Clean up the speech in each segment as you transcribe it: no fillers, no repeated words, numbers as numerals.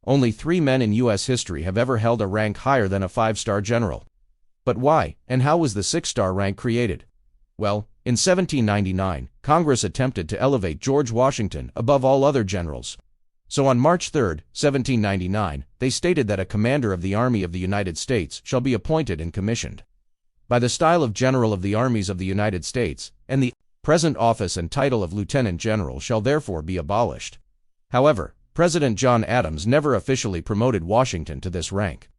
Only 3 men in U.S. history have ever held a rank higher than a 5-star general. But why, and how was the 6-star rank created? Well, in 1799, Congress attempted to elevate George Washington above all other generals. So on March 3, 1799, they stated that a commander of the Army of the United States shall be appointed and commissioned by the style of General of the Armies of the United States, and the present office and title of Lieutenant General shall therefore be abolished. However, President John Adams never officially promoted Washington to this rank.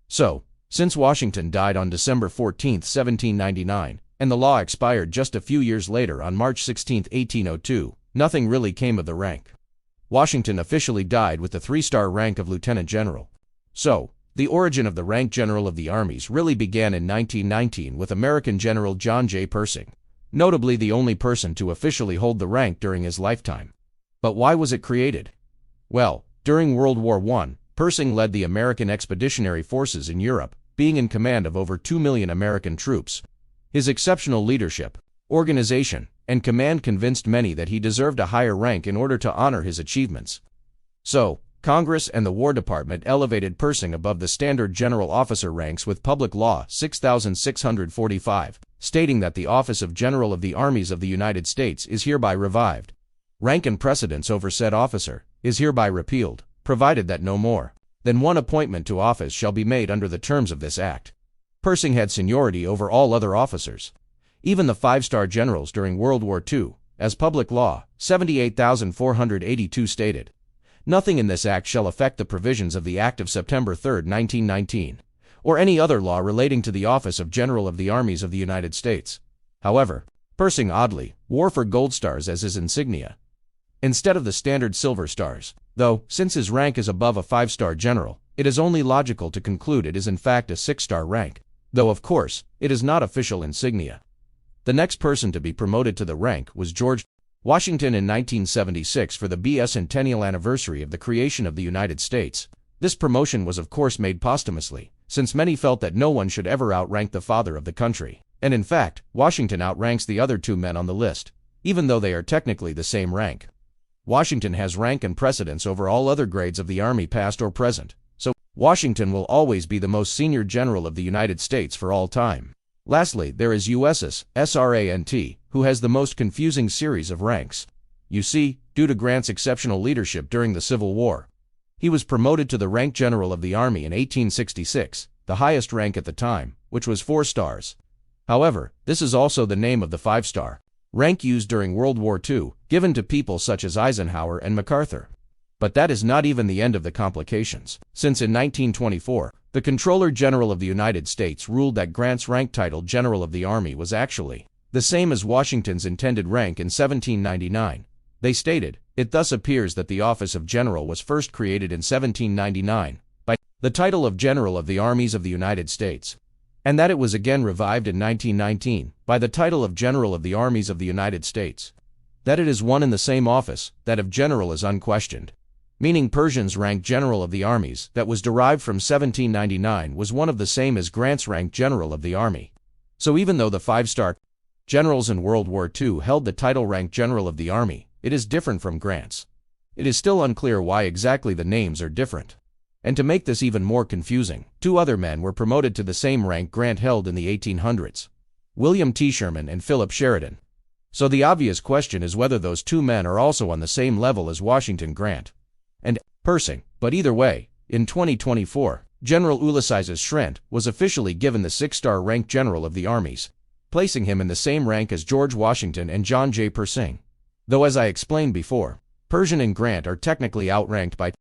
So, since Washington died on December 14, 1799, and the law expired just a few years later on March 16, 1802, nothing really came of the rank. Washington officially died with the 3-star rank of Lieutenant General. So, the origin of the rank General of the Armies really began in 1919 with American General John J. Pershing, notably the only person to officially hold the rank during his lifetime. But why was it created? Well, during World War I, Pershing led the American Expeditionary Forces in Europe, being in command of over 2 million American troops. His exceptional leadership, organization, and command convinced many that he deserved a higher rank in order to honor his achievements. So, Congress and the War Department elevated Pershing above the standard general officer ranks with Public Law 6645, stating that the office of General of the Armies of the United States is hereby revived. Rank and precedence over said officer is hereby repealed, provided that no more than one appointment to office shall be made under the terms of this act. Pershing had seniority over all other officers, even the 5-star generals during World War II, as Public Law 78482 stated. Nothing in this act shall affect the provisions of the Act of September 3, 1919, or any other law relating to the office of General of the Armies of the United States. However, Pershing oddly wore 4 gold stars as his insignia, instead of the standard silver stars, though, since his rank is above a 5-star general, it is only logical to conclude it is in fact a 6-star rank, though of course, it is not official insignia. The next person to be promoted to the rank was George Washington in 1976 for the bicentennial anniversary of the creation of the United States. This promotion was of course made posthumously, since many felt that no one should ever outrank the father of the country, and in fact, Washington outranks the other 2 men on the list, even though they are technically the same rank. Washington has rank and precedence over all other grades of the Army past or present, so Washington will always be the most senior general of the United States for all time. Lastly, there is USS SRANT, who has the most confusing series of ranks. You see, due to Grant's exceptional leadership during the Civil War, he was promoted to the rank General of the Army in 1866, the highest rank at the time, which was 4 stars. However, this is also the name of the 5-star rank used during World War II, given to people such as Eisenhower and MacArthur. But that is not even the end of the complications, since in 1924, the Comptroller General of the United States ruled that Grant's rank title General of the Army was actually the same as Washington's intended rank in 1799. They stated, it thus appears that the office of General was first created in 1799 by the title of General of the Armies of the United States, and that it was again revived in 1919 by the title of General of the Armies of the United States. That it is one and the same office, that of General, is unquestioned, meaning Pershing's rank General of the Armies that was derived from 1799 was one of the same as Grant's rank General of the Army. So even though the 5-star generals in World War II held the title rank General of the Army, it is different from Grant's. It is still unclear why exactly the names are different. And to make this even more confusing, 2 other men were promoted to the same rank Grant held in the 1800s. William T. Sherman and Philip Sheridan. So the obvious question is whether those 2 men are also on the same level as Washington, Grant, and Pershing. But either way, in 2024, General Ulysses S. Grant was officially given the 6-star rank General of the Armies, placing him in the same rank as George Washington and John J. Pershing. Though as I explained before, Pershing and Grant are technically outranked by